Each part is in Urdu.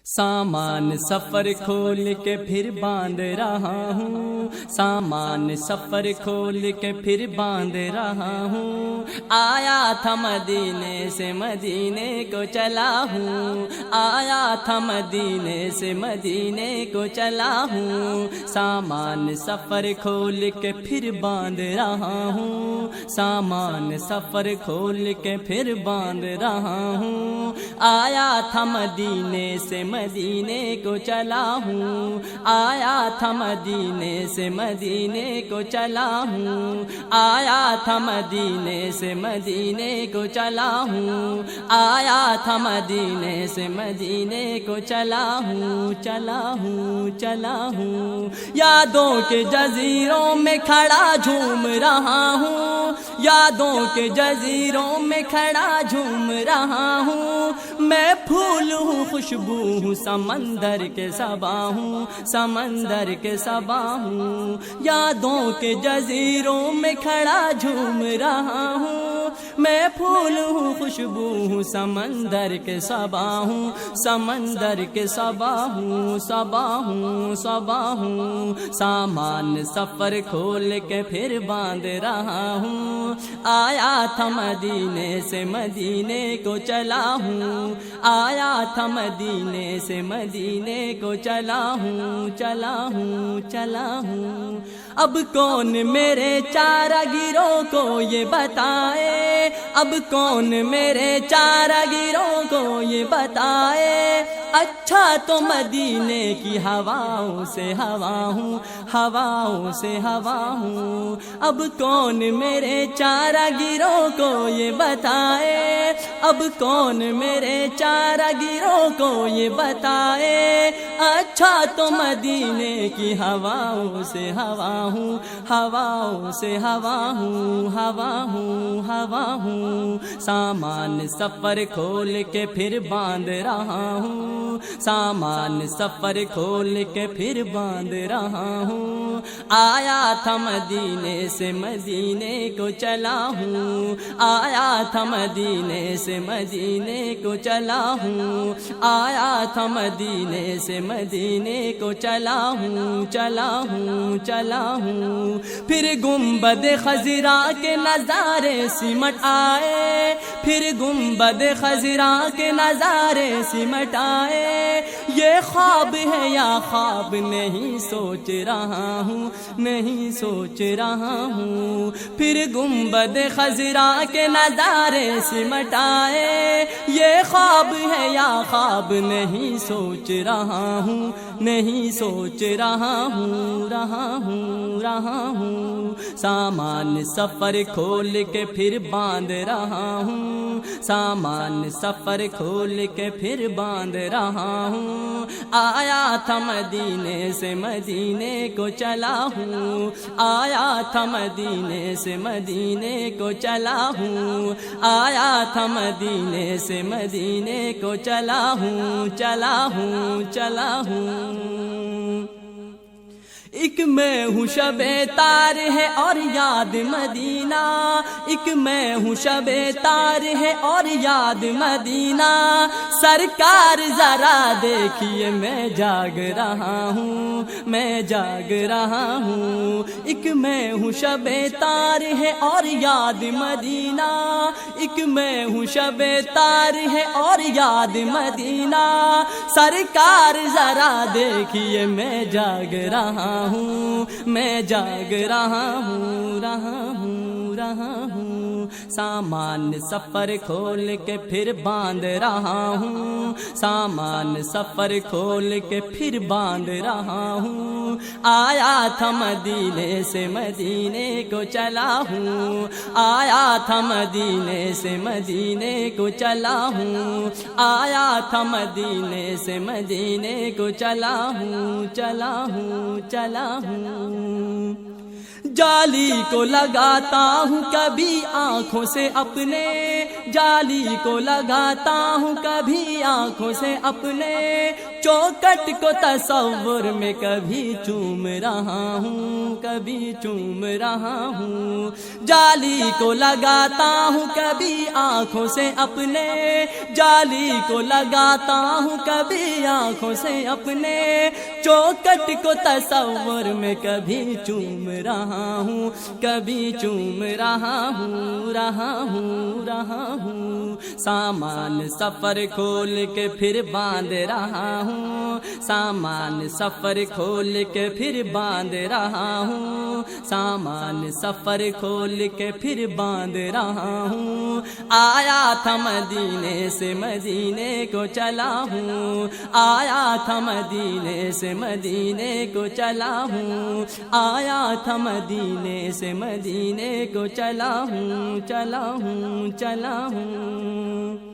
سامان سفر کھول کے پھر باندھ رہا ہوں، سامان سفر کھول کے پھر باندھ رہا ہوں، آیا تھا مدینے سے مدینے کو چلا ہوں، آیا تھا مدینے سے مدینے کو چلا ہوں، سامان سفر کھول کے پھر باندھ رہا ہوں، سامان سفر کھول کے پھر باندھ رہا ہوں، آیا تھا مدینے سے مدینے کو چلا ہوں، آیا تھا مدینے سے مدینے کو چلا ہوں، آیا تھا مدینے سے مدینے کو چلا ہوں، آیا تھا مدینے سے مدینے کو چلا ہوں، چلا ہوں، چلا ہوں، یادوں کے جزیروں میں کھڑا جھوم رہا ہوں، یادوں کے جزیروں میں کھڑا جھوم رہا ہوں، میں پھول ہوں خوشبو ہوں سمندر کے صبا ہوں، سمندر کے صبا ہوں، یادوں کے جزیروں میں کھڑا جھوم رہا ہوں، میں پھول ہوں خوشبو ہوں سمندر کے صبا ہوں، سمندر کے صبا ہوں، صبا ہوں، صبا ہوں، سامان سفر کھول کے پھر باندھ رہا ہوں، آیا تھا مدینے سے مدینے کو چلا ہوں، آیا تھا مدینے سے مدینے کو چلا ہوں، چلا ہوں، چلا ہوں، اب کون میرے چارہ گیروں کو یہ بتائے، اب کون میرے چارہ گیروں کو یہ بتائے، اچھا تو مدینے کی ہواؤں سے ہوا ہوں، ہواؤں سے ہوا ہوں، اب کون میرے چارہ گیروں کو یہ بتائے، اب کون میرے چارہ گیروں کو یہ بتائے، اچھا تو مدینے کی ہواؤں سے ہوا ہوں، ہواؤں سے ہوا ہوں، ہوا ہوں، ہوا ہوں، سامان سفر کھول کے پھر باندھ رہا ہوں، سامان سفر کھول کے پھر باندھ رہا ہوں، آیا تھا مدینے سے مدینے کو چلا ہوں، آیا تھا مدینے سے مدینے کو چلا ہوں، آیا تھا مدینے سے مدینے کو چلا ہوں، چلا ہوں، چلا ہوں، پھر گنبد خضرا کے نظارے سمٹ آئے، پھر گنبد خضرا کے نظارے سمٹ آئے، یہ خواب ہے یا خواب نہیں سوچ رہا ہوں، نہیں سوچ رہا ہوں، پھر گنبد خضرا کے نظارے سمٹ آئے، یہ خواب ہے یا خواب نہیں سوچ رہا ہوں، نہیں سوچ رہا ہوں، رہا ہوں، رہا ہوں، سامان سفر کھول کے پھر باندھ رہا ہوں، سامان سفر کھول کے پھر باندھ رہا ہوں، آیا تھا مدینے سے مدینے کو چلا ہوں، آیا تھا مدینے سے مدینے کو چلا ہوں، آیا تھا مدینے سے مدینے کو چلا ہوں، چلا ہوں، چلا ہوں، ایک میں ہوں شب تار ہے اور یاد مدینہ، ایک میں ہوں شب تار ہے اور یاد مدینہ، سرکار ذرا دیکھیے میں جاگ رہا ہوں، میں جاگ رہا ہوں، ایک میں ہوں شب تار ہے اور یاد مدینہ، ایک میں ہوں شب تار ہے اور یاد مدینہ، سرکار ذرا دیکھیے میں جاگ رہا ہوں، میں جاگ رہا ہوں، رہا ہوں، رہا ہوں، سامان سفر کھول کے پھر باندھ رہا ہوں، سامان سفر کھول کے پھر باندھ رہا ہوں، آیا تھا مدینے سے مدینے کو چلا ہوں، آیا تھا مدینے سے مدینے کو چلا ہوں، آیا تھا مدینے سے مدینے کو چلا ہوں، چلا ہوں، چلا ہوں، جالی کو لگاتا ہوں کبھی آنکھوں سے اپنے، جالی کو لگاتا ہوں کبھی آنکھوں سے اپنے، چوکٹ کو تصور میں کبھی چوم رہا ہوں، کبھی چوم رہا ہوں، جالی کو لگاتا ہوں کبھی آنکھوں سے اپنے، جالی کو لگاتا ہوں کبھی آنکھوں سے اپنے، چوکٹ کو تصور میں کبھی چوم رہا ہوں، کبھی چوم رہا ہوں، رہا ہوں، رہا ہوں، سامان سفر کھول کے پھر باندھ رہا ہوں، سامان سفر کھول کے پھر باندھ رہا ہوں، سامان سفر کھول کے پھر باندھ رہا ہوں، آیا تھا مدینے سے مدینے کو چلا ہوں، آیا تھا مدینے سے مدینے کو چلا ہوں، آیا تھا مدینے سے مدینے کو چلا ہوں، چلا ہوں، چلا ہوں،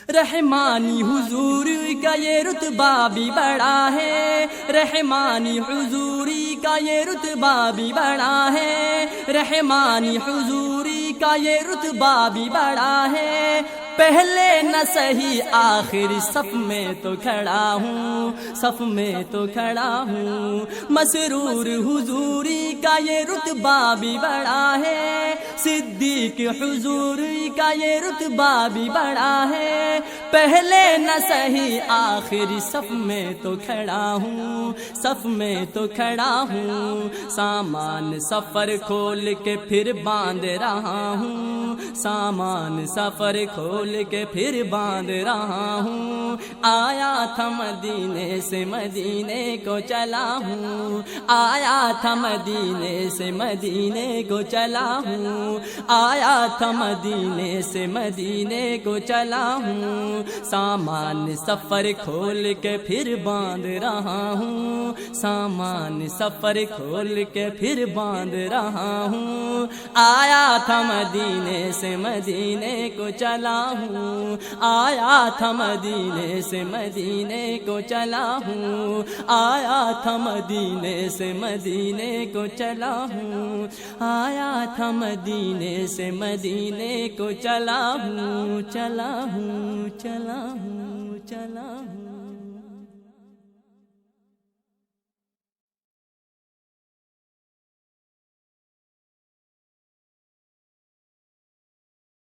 رحمانی حضوری کا یہ رتبہ بھی بڑا ہے، رحمانی حضوری کا یہ رتبہ بھی بڑا ہے، رحمانی حضوری کا یہ رتبہ بھی بڑا ہے، پہلے نہ صحیح آخر صف میں تو کھڑا ہوں، صف میں تو کھڑا ہوں، مسرور حضوری کا یہ رتبہ بھی بڑا ہے، صدیق حضوری کا یہ رتبہ بھی بڑا ہے، پہلے نہ صحیح آخر صف میں تو کھڑا ہوں، صف میں تو کھڑا ہوں، سامان سفر کھول کے پھر باندھ رہا ہوں، سامان سفر کھول کے پھر باندھ رہا ہوں، آیا تھا مدینے سے مدینے کو چلا ہوں، آیا تھا مدینے سے مدینے کو چلا ہوں، آیا تھا مدینے سے مدینے کو چلا ہوں، سامان سفر کھول کے پھر باندھ رہا ہوں، سامان سفر کھول کے پھر باندھ رہا ہوں، آیا تھا مدینے سے مدینے کو چلا ہوں، آیا تھا مدینے سے مدینے کو چلا ہوں، آیا تھا مدینے سے مدینے کو چلا ہوں، آیا تھا مدینے سے مدینے کو چلا ہوں، چلا ہوں، چلا ہوں، چلا ہوں۔